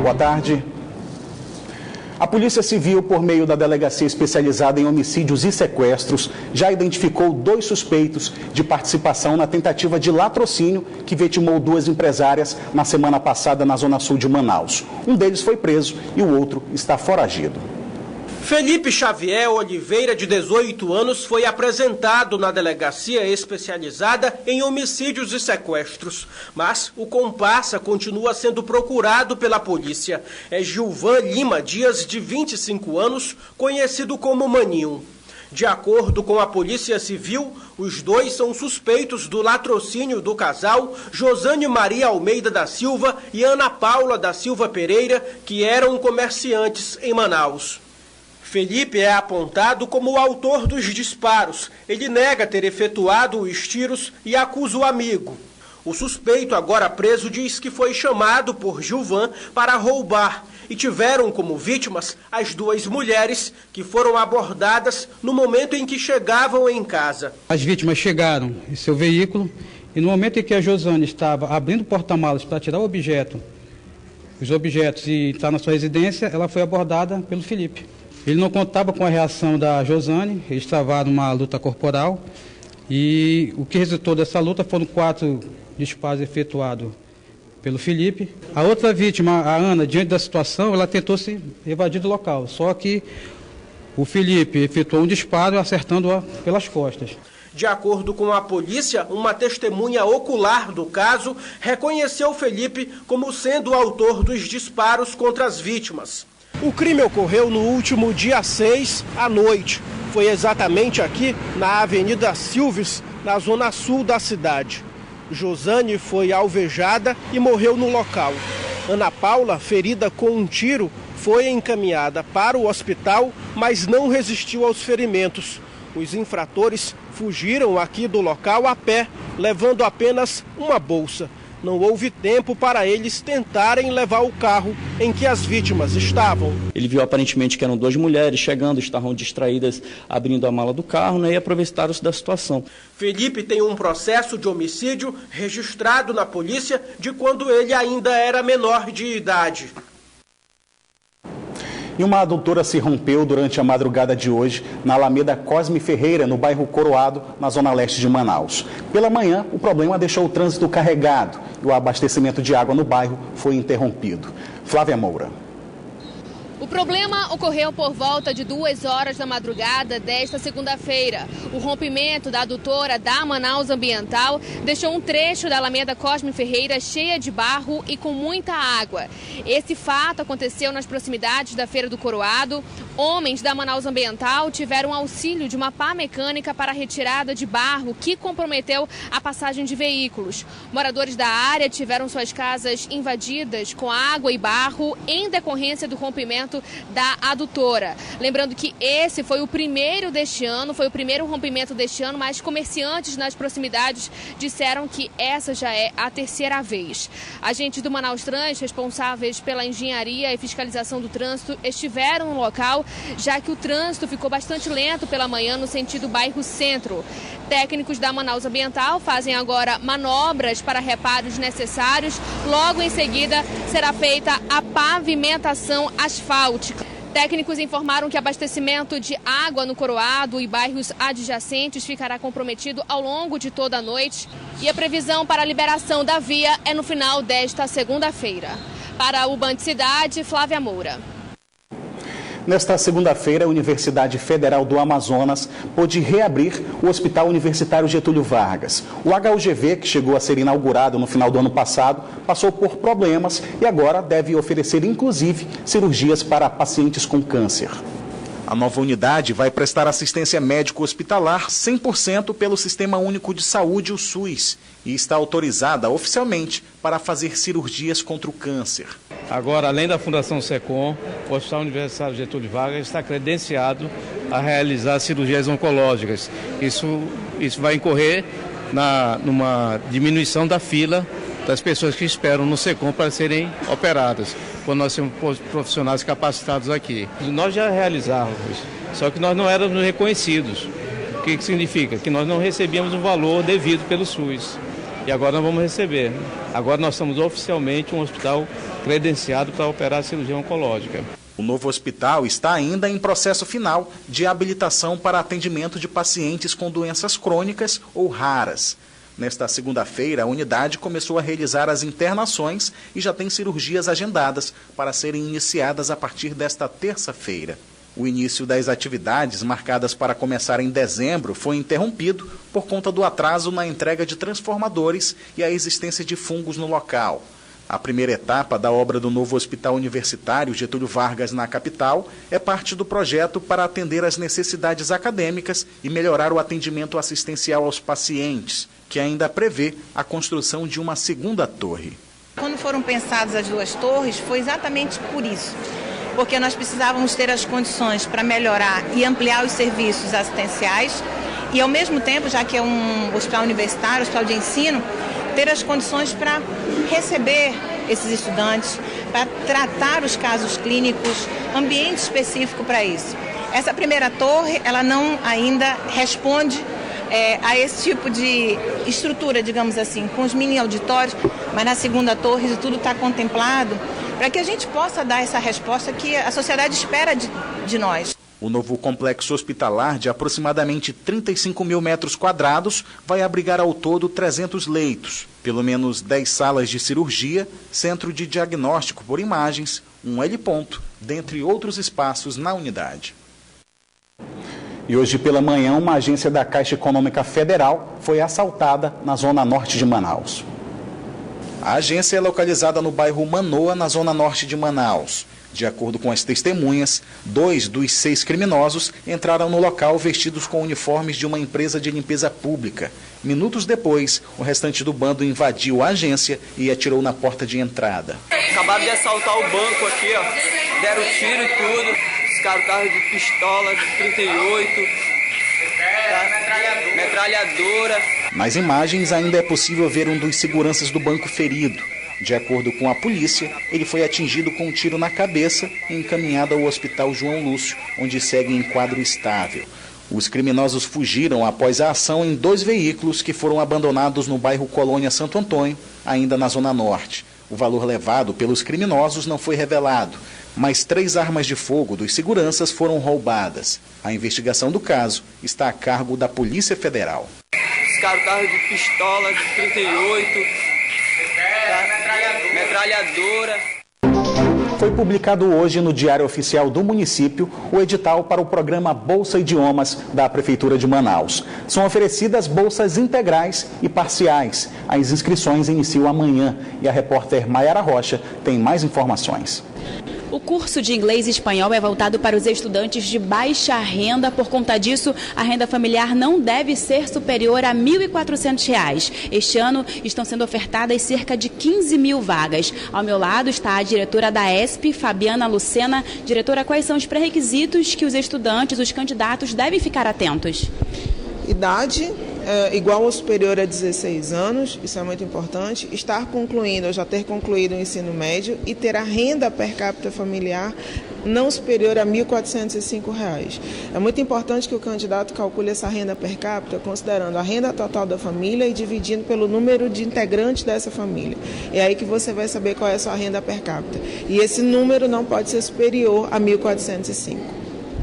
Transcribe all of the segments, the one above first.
boa tarde. A Polícia Civil, por meio da Delegacia Especializada em Homicídios e Sequestros, já identificou 2 suspeitos de participação na tentativa de latrocínio que vitimou 2 empresárias na semana passada na Zona Sul de Manaus. Um deles foi preso e o outro está foragido. Felipe Xavier Oliveira, de 18 anos, foi apresentado na Delegacia Especializada em Homicídios e Sequestros. Mas o comparsa continua sendo procurado pela polícia. É Gilvan Lima Dias, de 25 anos, conhecido como Maninho. De acordo com a Polícia Civil, os 2 são suspeitos do latrocínio do casal Josane Maria Almeida da Silva e Ana Paula da Silva Pereira, que eram comerciantes em Manaus. Felipe é apontado como o autor dos disparos. Ele nega ter efetuado os tiros e acusa o amigo. O suspeito, agora preso, diz que foi chamado por Gilvan para roubar e tiveram como vítimas as 2 mulheres que foram abordadas no momento em que chegavam em casa. As vítimas chegaram em seu veículo e no momento em que a Josane estava abrindo o porta-malas para tirar os objetos e estar na sua residência, ela foi abordada pelo Felipe. Ele não contava com a reação da Josane, eles travaram uma luta corporal e o que resultou dessa luta foram 4 disparos efetuados pelo Felipe. A outra vítima, a Ana, diante da situação, ela tentou se evadir do local, só que o Felipe efetuou um disparo acertando-a pelas costas. De acordo com a polícia, uma testemunha ocular do caso reconheceu Felipe como sendo o autor dos disparos contra as vítimas. O crime ocorreu no último dia 6 à noite. Foi exatamente aqui, na Avenida Silves, na zona sul da cidade. Josane foi alvejada e morreu no local. Ana Paula, ferida com um tiro, foi encaminhada para o hospital, mas não resistiu aos ferimentos. Os infratores fugiram aqui do local a pé, levando apenas uma bolsa. Não houve tempo para eles tentarem levar o carro em que as vítimas estavam. Ele viu aparentemente que eram 2 mulheres chegando, estavam distraídas abrindo a mala do carro, né, e aproveitaram-se da situação. Felipe tem um processo de homicídio registrado na polícia de quando ele ainda era menor de idade. E uma adutora se rompeu durante a madrugada de hoje na Alameda Cosme Ferreira, no bairro Coroado, na zona leste de Manaus. Pela manhã, o problema deixou o trânsito carregado e o abastecimento de água no bairro foi interrompido. Flávia Moura. O problema ocorreu por volta de 2 horas da madrugada desta segunda-feira. O rompimento da adutora da Manaus Ambiental deixou um trecho da Alameda Cosme Ferreira cheia de barro e com muita água. Esse fato aconteceu nas proximidades da Feira do Coroado. Homens da Manaus Ambiental tiveram auxílio de uma pá mecânica para a retirada de barro que comprometeu a passagem de veículos. Moradores da área tiveram suas casas invadidas com água e barro em decorrência do rompimento da adutora. Lembrando que esse foi o primeiro deste ano, foi o primeiro rompimento deste ano, mas comerciantes nas proximidades disseram que essa já é a 3ª vez. Agentes do Manaus Trans, responsáveis pela engenharia e fiscalização do trânsito, estiveram no local, já que o trânsito ficou bastante lento pela manhã no sentido bairro Centro. Técnicos da Manaus Ambiental fazem agora manobras para reparos necessários. Logo em seguida será feita a pavimentação asfáltica. Técnicos informaram que abastecimento de água no Coroado e bairros adjacentes ficará comprometido ao longo de toda a noite e a previsão para a liberação da via é no final desta segunda-feira. Para o Band Cidade, Flávia Moura. Nesta segunda-feira, a Universidade Federal do Amazonas pôde reabrir o Hospital Universitário Getúlio Vargas. O HUGV, que chegou a ser inaugurado no final do ano passado, passou por problemas e agora deve oferecer, inclusive, cirurgias para pacientes com câncer. A nova unidade vai prestar assistência médico-hospitalar 100% pelo Sistema Único de Saúde, o SUS, e está autorizada oficialmente para fazer cirurgias contra o câncer. Agora, além da Fundação SECOM, o Hospital Universitário Getúlio Vargas está credenciado a realizar cirurgias oncológicas. Isso vai incorrer numa diminuição da fila das pessoas que esperam no SECOM para serem operadas, quando nós temos profissionais capacitados aqui. Nós já realizávamos, só que nós não éramos reconhecidos. O que significa? Que nós não recebíamos o valor devido pelo SUS. e agora nós vamos receber. Agora nós somos oficialmente um hospital credenciado para operar cirurgia oncológica. O novo hospital está ainda em processo final de habilitação para atendimento de pacientes com doenças crônicas ou raras. Nesta segunda-feira, a unidade começou a realizar as internações e já tem cirurgias agendadas para serem iniciadas a partir desta terça-feira. O início das atividades, marcadas para começar em dezembro, foi interrompido por conta do atraso na entrega de transformadores e a existência de fungos no local. A primeira etapa da obra do novo Hospital Universitário Getúlio Vargas na capital é parte do projeto para atender às necessidades acadêmicas e melhorar o atendimento assistencial aos pacientes, que ainda prevê a construção de uma segunda torre. Quando foram pensadas as duas torres, foi exatamente por isso. Porque nós precisávamos ter as condições para melhorar e ampliar os serviços assistenciais e, ao mesmo tempo, já que é um hospital universitário, hospital de ensino, ter as condições para receber esses estudantes, para tratar os casos clínicos, ambiente específico para isso. Essa primeira torre, ela não ainda responde a esse tipo de estrutura, digamos assim, com os mini auditórios, mas na segunda torre isso tudo está contemplado para que a gente possa dar essa resposta que a sociedade espera de nós. O novo complexo hospitalar, de aproximadamente 35 mil metros quadrados, vai abrigar ao todo 300 leitos, pelo menos 10 salas de cirurgia, centro de diagnóstico por imagens, um L-ponto, dentre outros espaços na unidade. E hoje pela manhã, uma agência da Caixa Econômica Federal foi assaltada na zona norte de Manaus. A agência é localizada no bairro Manoa, na zona norte de Manaus. De acordo com as testemunhas, 2 dos 6 criminosos entraram no local vestidos com uniformes de uma empresa de limpeza pública. Minutos depois, o restante do bando invadiu a agência e atirou na porta de entrada. Acabaram de assaltar o banco aqui, ó. Deram tiro e tudo. Os caras estavam de pistola, de 38, metralhadora. Nas imagens ainda é possível ver um dos seguranças do banco ferido. De acordo com a polícia, ele foi atingido com um tiro na cabeça e encaminhado ao Hospital João Lúcio, onde segue em quadro estável. Os criminosos fugiram após a ação em 2 veículos que foram abandonados no bairro Colônia Santo Antônio, ainda na Zona Norte. O valor levado pelos criminosos não foi revelado, mas 3 armas de fogo dos seguranças foram roubadas. A investigação do caso está a cargo da Polícia Federal. Os caras estavam de pistola, de 38... metralhadora. Foi publicado hoje no Diário Oficial do município o edital para o programa Bolsa Idiomas da Prefeitura de Manaus. São oferecidas bolsas integrais e parciais. As inscrições iniciam amanhã e a repórter Mayara Rocha tem mais informações. O curso de inglês e espanhol é voltado para os estudantes de baixa renda. Por conta disso, a renda familiar não deve ser superior a R$ 1.400. Este ano estão sendo ofertadas cerca de 15 mil vagas. Ao meu lado está a diretora da ESP, Fabiana Lucena. Diretora, quais são os pré-requisitos que os estudantes, os candidatos, devem ficar atentos? Idade igual ou superior a 16 anos, isso é muito importante, estar concluindo ou já ter concluído o ensino médio e ter a renda per capita familiar não superior a R$ 1.405. É muito importante que o candidato calcule essa renda per capita considerando a renda total da família e dividindo pelo número de integrantes dessa família. É aí que você vai saber qual é a sua renda per capita. E esse número não pode ser superior a R$ 1.405.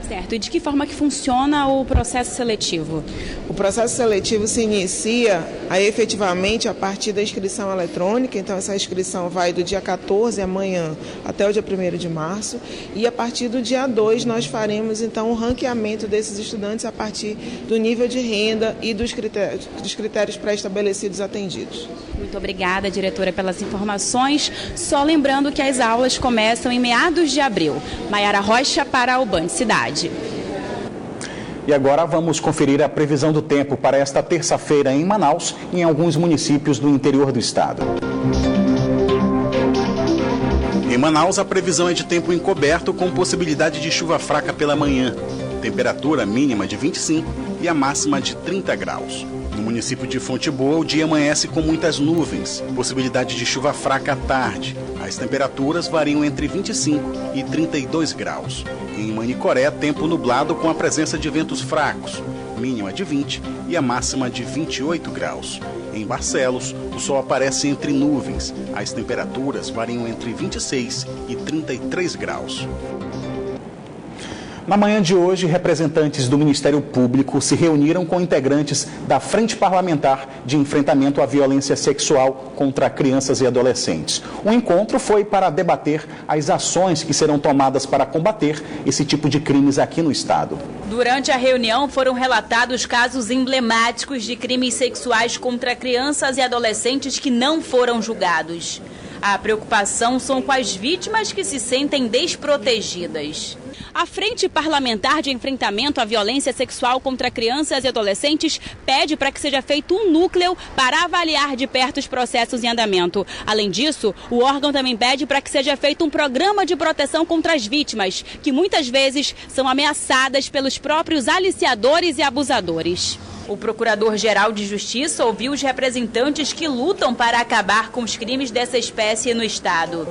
Certo. E de que forma que funciona o processo seletivo? O processo seletivo se inicia efetivamente a partir da inscrição eletrônica. Então, essa inscrição vai do dia 14, amanhã, até o dia 1º de março. E a partir do dia 2, nós faremos, então, o ranqueamento desses estudantes a partir do nível de renda e dos critérios pré-estabelecidos atendidos. Muito obrigada, diretora, pelas informações. Só lembrando que as aulas começam em meados de abril. Mayara Rocha para o Band Cidade. E agora vamos conferir a previsão do tempo para esta terça-feira em Manaus e em alguns municípios do interior do estado. Em Manaus, a previsão é de tempo encoberto com possibilidade de chuva fraca pela manhã. Temperatura mínima de 25 e a máxima de 30 graus. No município de Fonte Boa, o dia amanhece com muitas nuvens, possibilidade de chuva fraca à tarde. As temperaturas variam entre 25 e 32 graus. Em Manicoré, tempo nublado com a presença de ventos fracos, mínima de 20 e a máxima de 28 graus. Em Barcelos, o sol aparece entre nuvens. As temperaturas variam entre 26 e 33 graus. Na manhã de hoje, representantes do Ministério Público se reuniram com integrantes da Frente Parlamentar de Enfrentamento à Violência Sexual contra Crianças e Adolescentes. O encontro foi para debater as ações que serão tomadas para combater esse tipo de crimes aqui no estado. Durante a reunião foram relatados casos emblemáticos de crimes sexuais contra crianças e adolescentes que não foram julgados. A preocupação são com as vítimas que se sentem desprotegidas. A Frente Parlamentar de Enfrentamento à Violência Sexual contra Crianças e Adolescentes pede para que seja feito um núcleo para avaliar de perto os processos em andamento. Além disso, o órgão também pede para que seja feito um programa de proteção contra as vítimas, que muitas vezes são ameaçadas pelos próprios aliciadores e abusadores. O Procurador-Geral de Justiça ouviu os representantes que lutam para acabar com os crimes dessa espécie no estado.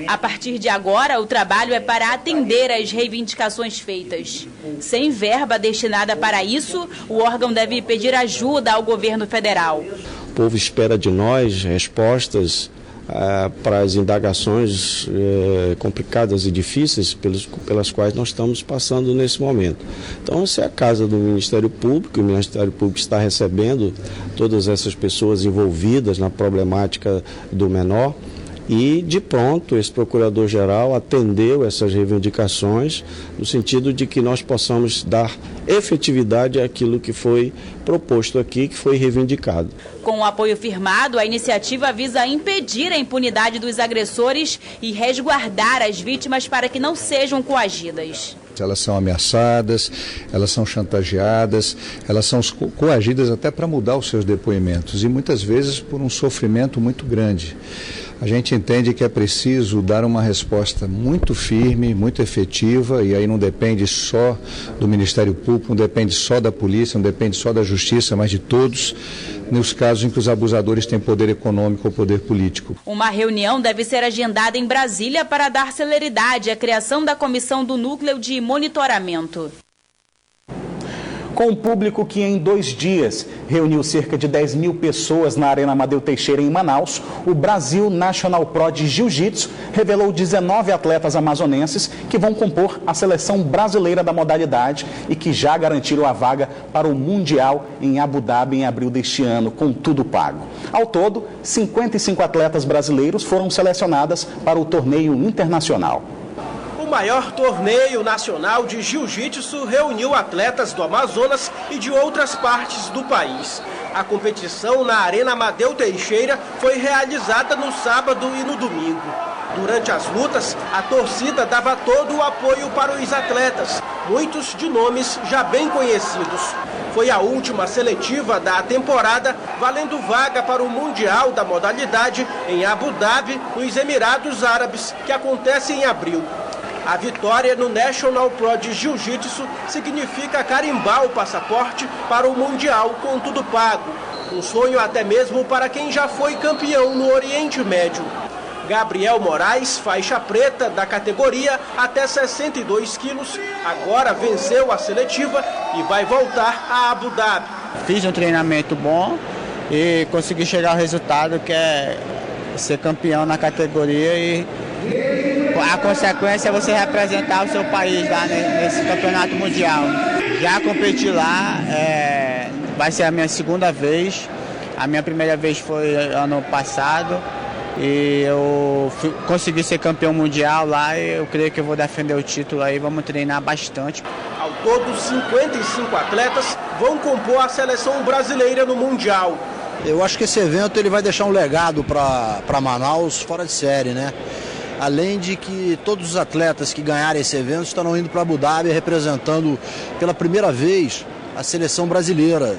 A partir de agora, o trabalho é para atender às reivindicações feitas. Sem verba destinada para isso, o órgão deve pedir ajuda ao governo federal. O povo espera de nós respostas para as indagações complicadas e difíceis pelas quais nós estamos passando nesse momento. Então, essa é a casa do Ministério Público, o Ministério Público está recebendo todas essas pessoas envolvidas na problemática do menor e, de pronto, esse Procurador-Geral atendeu essas reivindicações no sentido de que nós possamos dar efetividade àquilo que foi proposto aqui, que foi reivindicado. Com o apoio firmado, a iniciativa visa impedir a impunidade dos agressores e resguardar as vítimas para que não sejam coagidas. Elas são ameaçadas, elas são chantageadas, elas são coagidas até para mudar os seus depoimentos e muitas vezes por um sofrimento muito grande. A gente entende que é preciso dar uma resposta muito firme, muito efetiva, e aí não depende só do Ministério Público, não depende só da polícia, não depende só da justiça, mas de todos, nos casos em que os abusadores têm poder econômico ou poder político. Uma reunião deve ser agendada em Brasília para dar celeridade à criação da comissão do núcleo de monitoramento. Com um público que em 2 dias reuniu cerca de 10 mil pessoas na Arena Amadeu Teixeira em Manaus, o Brasil National Pro de Jiu-Jitsu revelou 19 atletas amazonenses que vão compor a seleção brasileira da modalidade e que já garantiram a vaga para o Mundial em Abu Dhabi em abril deste ano, com tudo pago. Ao todo, 55 atletas brasileiros foram selecionadas para o torneio internacional. O maior torneio nacional de jiu-jitsu reuniu atletas do Amazonas e de outras partes do país. A competição na Arena Amadeu Teixeira foi realizada no sábado e no domingo. Durante as lutas, a torcida dava todo o apoio para os atletas, muitos de nomes já bem conhecidos. Foi a última seletiva da temporada, valendo vaga para o Mundial da modalidade em Abu Dhabi, nos Emirados Árabes, que acontece em abril. A vitória no National Pro de Jiu-Jitsu significa carimbar o passaporte para o Mundial com tudo pago. Um sonho até mesmo para quem já foi campeão no Oriente Médio. Gabriel Moraes, faixa preta da categoria até 62 quilos, agora venceu a seletiva e vai voltar a Abu Dhabi. Fiz um treinamento bom e consegui chegar ao resultado que é ser campeão na categoria e a consequência é você representar o seu país lá nesse campeonato mundial. Já competi lá, vai ser a minha segunda vez. A minha primeira vez foi ano passado e eu consegui ser campeão mundial lá e eu creio que eu vou defender o título aí, vamos treinar bastante. Ao todo, 55 atletas vão compor a seleção brasileira no Mundial. Eu acho que esse evento ele vai deixar um legado para Manaus fora de série, né? Além de que todos os atletas que ganharem esse evento estarão indo para Abu Dhabi representando pela primeira vez a seleção brasileira,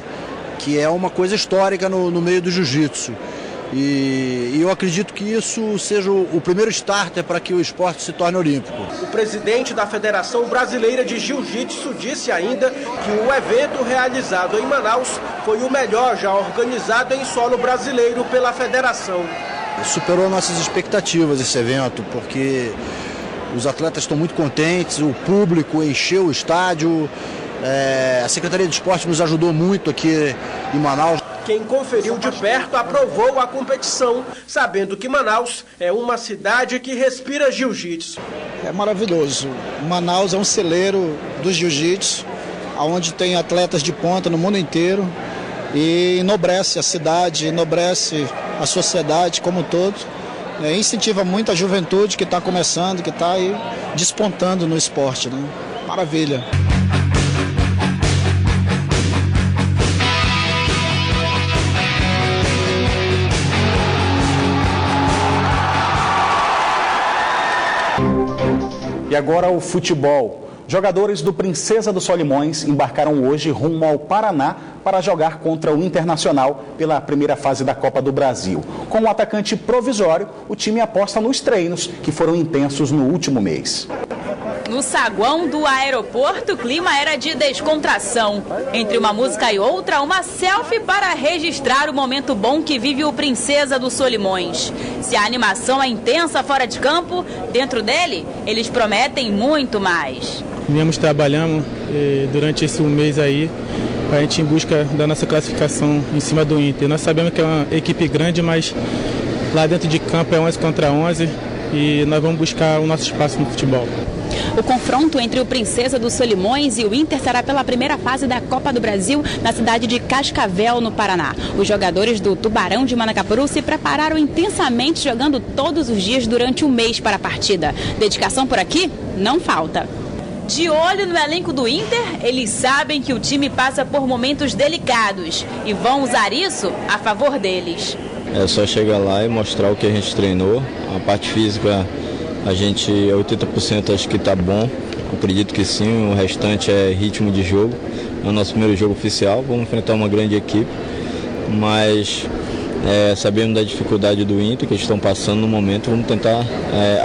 que é uma coisa histórica no meio do jiu-jitsu. E eu acredito que isso seja o primeiro starter para que o esporte se torne olímpico. O presidente da Federação Brasileira de Jiu-Jitsu disse ainda que o evento realizado em Manaus foi o melhor já organizado em solo brasileiro pela federação. Superou nossas expectativas esse evento, porque os atletas estão muito contentes, o público encheu o estádio, a Secretaria de Esporte nos ajudou muito aqui em Manaus. Quem conferiu de perto aprovou a competição, sabendo que Manaus é uma cidade que respira jiu-jitsu. É maravilhoso. Manaus é um celeiro do jiu-jitsu, onde tem atletas de ponta no mundo inteiro e enobrece a cidade, enobrece a sociedade como um todo. Incentiva muito a juventude que está começando, que está aí despontando no esporte, né? Maravilha. E agora o futebol. Jogadores do Princesa dos Solimões embarcaram hoje rumo ao Paraná para jogar contra o Internacional pela primeira fase da Copa do Brasil. Com o atacante provisório, o time aposta nos treinos, que foram intensos no último mês. No saguão do aeroporto, o clima era de descontração. Entre uma música e outra, uma selfie para registrar o momento bom que vive o Princesa dos Solimões. Se a animação é intensa fora de campo, dentro dele, eles prometem muito mais. Viemos trabalhando durante esse mês aí, a gente em busca da nossa classificação em cima do Inter. Nós sabemos que é uma equipe grande, mas lá dentro de campo é 11 contra 11 e nós vamos buscar o nosso espaço no futebol. O confronto entre o Princesa dos Solimões e o Inter será pela primeira fase da Copa do Brasil na cidade de Cascavel, no Paraná. Os jogadores do Tubarão de Manacapuru se prepararam intensamente, jogando todos os dias durante um mês para a partida. Dedicação por aqui não falta. De olho no elenco do Inter, eles sabem que o time passa por momentos delicados e vão usar isso a favor deles. É só chegar lá e mostrar o que a gente treinou. A parte física, a gente 80% acho que está bom. Acredito que sim, o restante é ritmo de jogo. É o nosso primeiro jogo oficial, vamos enfrentar uma grande equipe. Mas sabemos da dificuldade do Inter que eles estão passando no momento, vamos tentar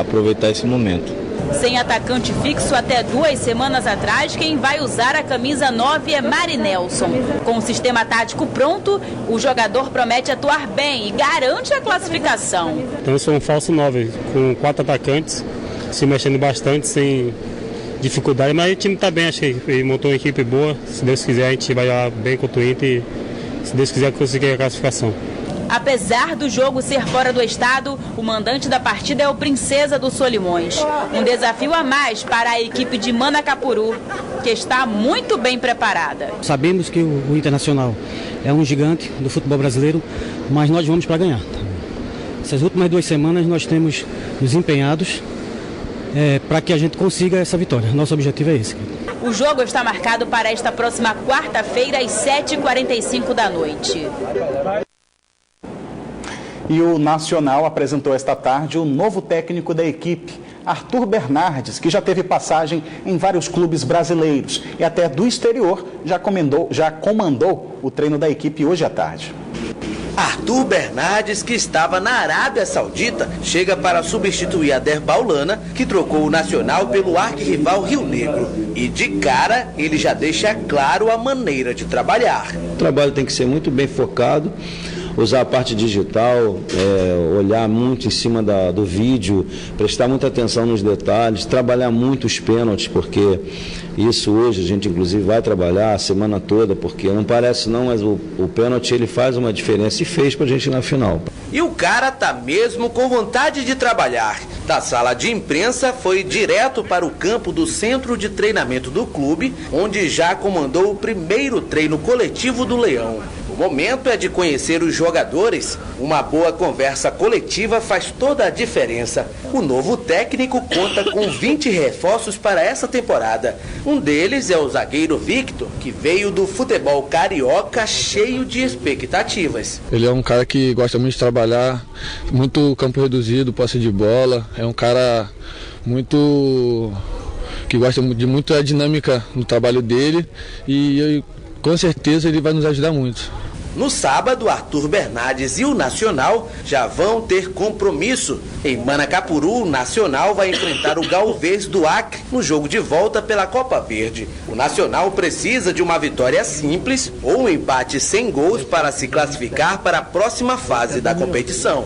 aproveitar esse momento. Sem atacante fixo até 2 semanas atrás, quem vai usar a camisa 9 é Mari Nelson. Com o sistema tático pronto, o jogador promete atuar bem e garante a classificação. Então eu sou um falso 9, com 4 atacantes, se mexendo bastante, sem dificuldade, mas o time está bem, acho que ele montou uma equipe boa. Se Deus quiser, a gente vai jogar bem contra o Inter e, se Deus quiser, conseguir a classificação. Apesar do jogo ser fora do estado, o mandante da partida é o Princesa dos Solimões. Um desafio a mais para a equipe de Manacapuru, que está muito bem preparada. Sabemos que o Internacional é um gigante do futebol brasileiro, mas nós vamos para ganhar. Essas últimas 2 semanas nós temos nos empenhados para que a gente consiga essa vitória. Nosso objetivo é esse. O jogo está marcado para esta próxima quarta-feira, às 7h45 da noite. E o Nacional apresentou esta tarde o novo técnico da equipe, Arthur Bernardes, que já teve passagem em vários clubes brasileiros e até do exterior já comandou o treino da equipe hoje à tarde. Arthur Bernardes, que estava na Arábia Saudita, chega para substituir Ader Baulana, que trocou o Nacional pelo arquirrival Rio Negro. E de cara, ele já deixa claro a maneira de trabalhar. O trabalho tem que ser muito bem focado, usar a parte digital, olhar muito em cima do vídeo, prestar muita atenção nos detalhes, trabalhar muito os pênaltis, porque isso hoje a gente inclusive vai trabalhar a semana toda, porque não parece não, mas o pênalti ele faz uma diferença e fez pra gente na final. E o cara tá mesmo com vontade de trabalhar. Da sala de imprensa foi direto para o campo do centro de treinamento do clube, onde já comandou o primeiro treino coletivo do Leão. O momento é de conhecer os jogadores. Uma boa conversa coletiva faz toda a diferença. O novo técnico conta com 20 reforços para essa temporada. Um deles é o zagueiro Victor, que veio do futebol carioca cheio de expectativas. Ele é um cara que gosta muito de trabalhar, muito campo reduzido, posse de bola. É um cara que gosta de muita dinâmica no trabalho dele e com certeza ele vai nos ajudar muito. No sábado, Arthur Bernardes e o Nacional já vão ter compromisso. Em Manacapuru, o Nacional vai enfrentar o Galvez do Acre no jogo de volta pela Copa Verde. O Nacional precisa de uma vitória simples ou um empate sem gols para se classificar para a próxima fase da competição.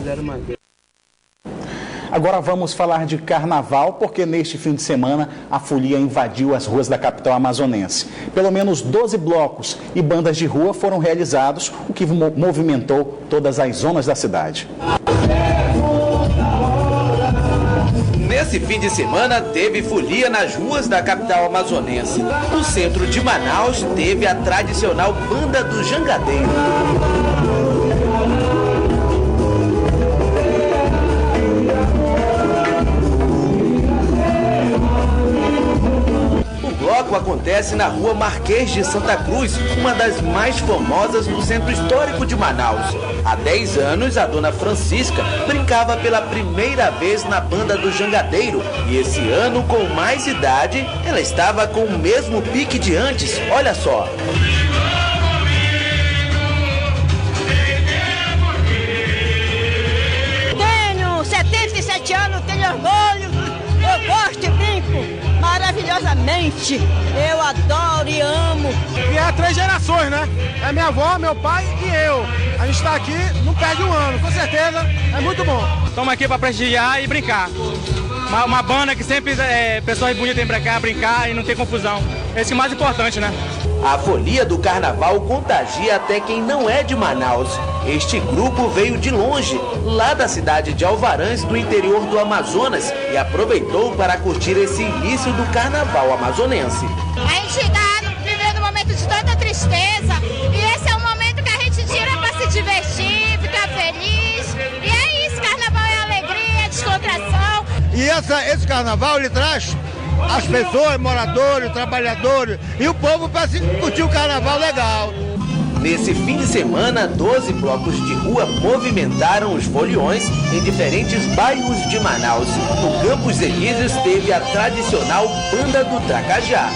Agora vamos falar de carnaval, porque neste fim de semana a folia invadiu as ruas da capital amazonense. Pelo menos 12 blocos e bandas de rua foram realizados, o que movimentou todas as zonas da cidade. Nesse fim de semana teve folia nas ruas da capital amazonense. No centro de Manaus teve a tradicional Banda do Jangadeiro. O bloco acontece na rua Marquês de Santa Cruz, uma das mais famosas do centro histórico de Manaus. Há 10 anos, a dona Francisca brincava pela primeira vez na Banda do Jangadeiro. E esse ano, com mais idade, ela estava com o mesmo pique de antes. Olha só. Tenho 77 anos, tenho orgulho, eu gosto e brinco maravilhosamente. Eu adoro e amo. E é 3 gerações, né? É minha avó, meu pai e eu. A gente está aqui, não perde um ano, com certeza, é muito bom. Estamos aqui para prestigiar e brincar. Uma banda que sempre pessoas bonitas vêm pra cá brincar e não tem confusão. Esse é o mais importante, né? A folia do carnaval contagia até quem não é de Manaus. Este grupo veio de longe, lá da cidade de Alvarães, do interior do Amazonas, e aproveitou para curtir esse início do carnaval amazonense. A gente está vivendo um momento de tanta tristeza e esse é um momento que a gente tira para se divertir, ficar feliz. E é isso, carnaval é alegria, descontração. E esse carnaval ele traz as pessoas, moradores, trabalhadores e o povo para curtir o carnaval legal. Nesse fim de semana, 12 blocos de rua movimentaram os foliões em diferentes bairros de Manaus. No Campos Elíseos teve a tradicional Banda do Tracajá.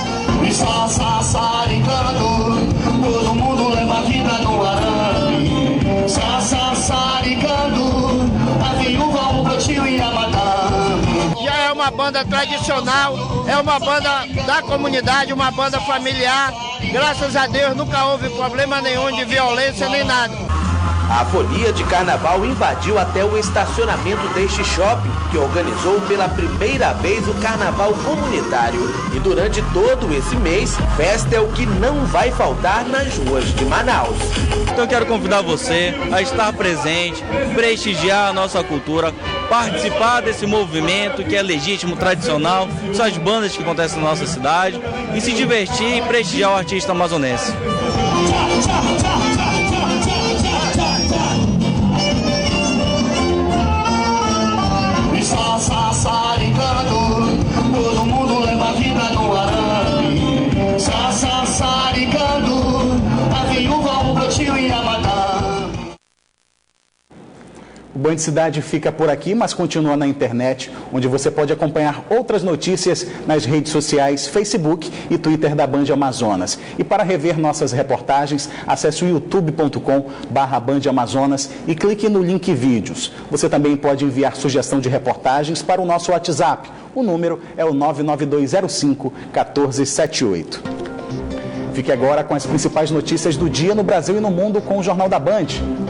Todo mundo leva a vida no arame. Sassaricando, a viúva, o cantinho e a madame. Já é uma banda tradicional, é uma banda da comunidade, uma banda familiar. Graças a Deus nunca houve problema nenhum de violência nem nada. A folia de carnaval invadiu até o estacionamento deste shopping, que organizou pela primeira vez o carnaval comunitário. E durante todo esse mês, festa é o que não vai faltar nas ruas de Manaus. Então eu quero convidar você a estar presente, prestigiar a nossa cultura, participar desse movimento que é legítimo, tradicional, são as bandas que acontecem na nossa cidade, e se divertir e prestigiar o artista amazonense. Sassaricando, todo mundo leva a vida no arame. Sassaricando, a viúva, o cantinho e a madame. O Band Cidade fica por aqui, mas continua na internet, onde você pode acompanhar outras notícias nas redes sociais, Facebook e Twitter da Band Amazonas. E para rever nossas reportagens, acesse o youtube.com/Band Amazonas e clique no link vídeos. Você também pode enviar sugestão de reportagens para o nosso WhatsApp. O número é o 99205-1478. Fique agora com as principais notícias do dia no Brasil e no mundo com o Jornal da Band.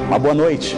Uma boa noite.